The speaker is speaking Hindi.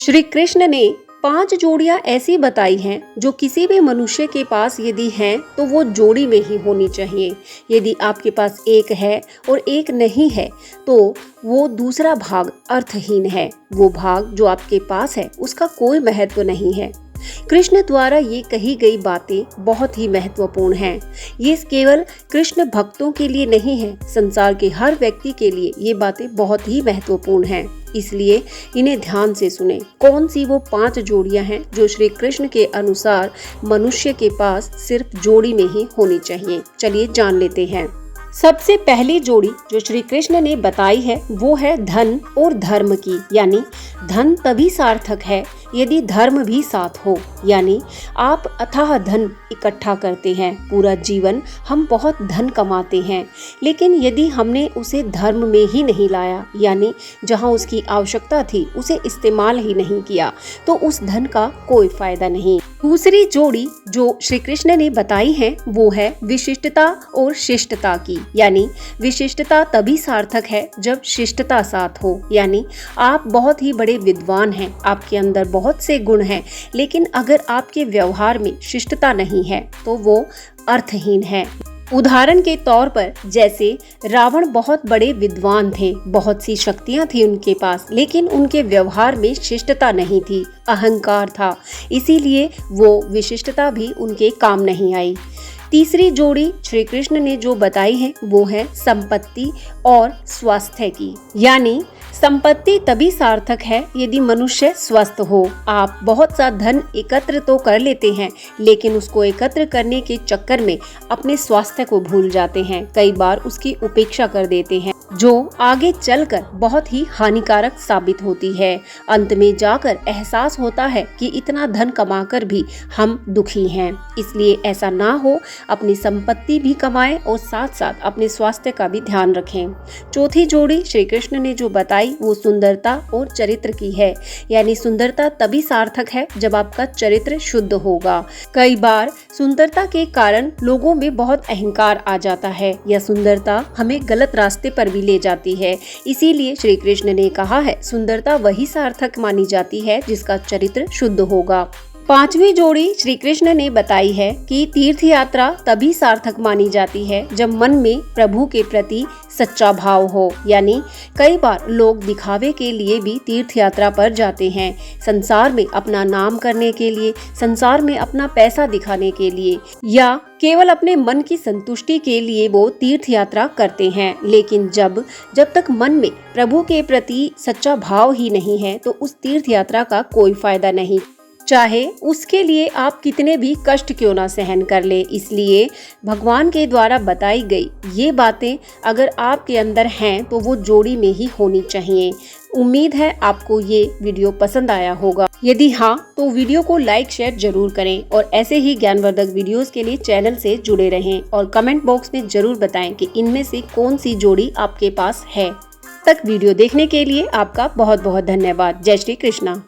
श्री कृष्ण ने 5 जोड़ियां ऐसी बताई हैं जो किसी भी मनुष्य के पास यदि हैं तो वो जोड़ी में ही होनी चाहिए। यदि आपके पास एक है और एक नहीं है तो वो दूसरा भाग अर्थहीन है। वो भाग जो आपके पास है उसका कोई महत्व नहीं है। कृष्ण द्वारा ये कही गई बातें बहुत ही महत्वपूर्ण हैं। ये केवल कृष्ण भक्तों के लिए नहीं है, संसार के हर व्यक्ति के लिए ये बातें बहुत ही महत्वपूर्ण हैं। इसलिए इन्हें ध्यान से सुने। कौन सी वो 5 जोड़ियां हैं जो श्री कृष्ण के अनुसार मनुष्य के पास सिर्फ जोड़ी में ही होनी चाहिए। चलिए जान लेते हैं। सबसे पहली जोड़ी जो श्री कृष्ण ने बताई है वो है धन और धर्म की। यानी धन तभी सार्थक है यदि धर्म भी साथ हो। यानी आप अथाह धन इकट्ठा करते हैं, पूरा जीवन हम बहुत धन कमाते हैं, लेकिन यदि हमने उसे धर्म में ही नहीं लाया, यानी जहां उसकी आवश्यकता थी उसे इस्तेमाल ही नहीं किया, तो उस धन का कोई फायदा नहीं। दूसरी जोड़ी जो श्री कृष्ण ने बताई है वो है विशिष्टता और शिष्टता की। यानी विशिष्टता तभी सार्थक है जब शिष्टता साथ हो। यानी आप बहुत ही बड़े विद्वान हैं, आपके अंदर बहुत से गुण हैं, लेकिन अगर आपके व्यवहार में शिष्टता नहीं है तो वो अर्थहीन है। उदाहरण के तौर पर जैसे रावण बहुत बड़े विद्वान थे, बहुत सी शक्तियां थी उनके पास, लेकिन उनके व्यवहार में शिष्टता नहीं थी, अहंकार था, इसीलिए वो विशिष्टता भी उनके काम नहीं आई। तीसरी जोड़ी श्री कृष्ण ने जो बताई है वो है संपत्ति और स्वास्थ्य की। यानी संपत्ति तभी सार्थक है यदि मनुष्य स्वस्थ हो। आप बहुत सा धन एकत्र तो कर लेते हैं, लेकिन उसको एकत्र करने के चक्कर में अपने स्वास्थ्य को भूल जाते हैं, कई बार उसकी उपेक्षा कर देते हैं, जो आगे चलकर बहुत ही हानिकारक साबित होती है। अंत में जाकर एहसास होता है कि इतना धन कमाकर भी हम दुखी हैं। इसलिए ऐसा ना हो, अपनी संपत्ति भी कमाएं और साथ साथ अपने स्वास्थ्य का भी ध्यान रखें। चौथी जोड़ी श्री कृष्ण ने जो बताई वो सुंदरता और चरित्र की है। यानी सुंदरता तभी सार्थक है जब आपका चरित्र शुद्ध होगा। कई बार सुंदरता के कारण लोगों में बहुत अहंकार आ जाता है, यह सुंदरता हमें गलत रास्ते पर भी ले जाती है। इसीलिए श्री कृष्ण ने कहा है सुंदरता वही सार्थक मानी जाती है जिसका चरित्र शुद्ध होगा। 5वीं जोड़ी श्री कृष्ण ने बताई है कि तीर्थ यात्रा तभी सार्थक मानी जाती है जब मन में प्रभु के प्रति सच्चा भाव हो। यानी कई बार लोग दिखावे के लिए भी तीर्थ यात्रा पर जाते हैं, संसार में अपना नाम करने के लिए, संसार में अपना पैसा दिखाने के लिए, या केवल अपने मन की संतुष्टि के लिए वो तीर्थ यात्रा करते हैं। लेकिन जब तक मन में प्रभु के प्रति सच्चा भाव ही नहीं है तो उस तीर्थ यात्रा का कोई फायदा नहीं, चाहे उसके लिए आप कितने भी कष्ट क्यों ना सहन कर ले। इसलिए भगवान के द्वारा बताई गई ये बातें अगर आपके अंदर हैं तो वो जोड़ी में ही होनी चाहिए। उम्मीद है आपको ये वीडियो पसंद आया होगा। यदि हाँ तो वीडियो को लाइक शेयर जरूर करें और ऐसे ही ज्ञानवर्धक वीडियोस के लिए चैनल से जुड़े रहें और कमेंट बॉक्स में जरूर बताएं कि इनमें से कौन सी जोड़ी आपके पास है। तक वीडियो देखने के लिए आपका बहुत बहुत धन्यवाद। जय श्री कृष्णा।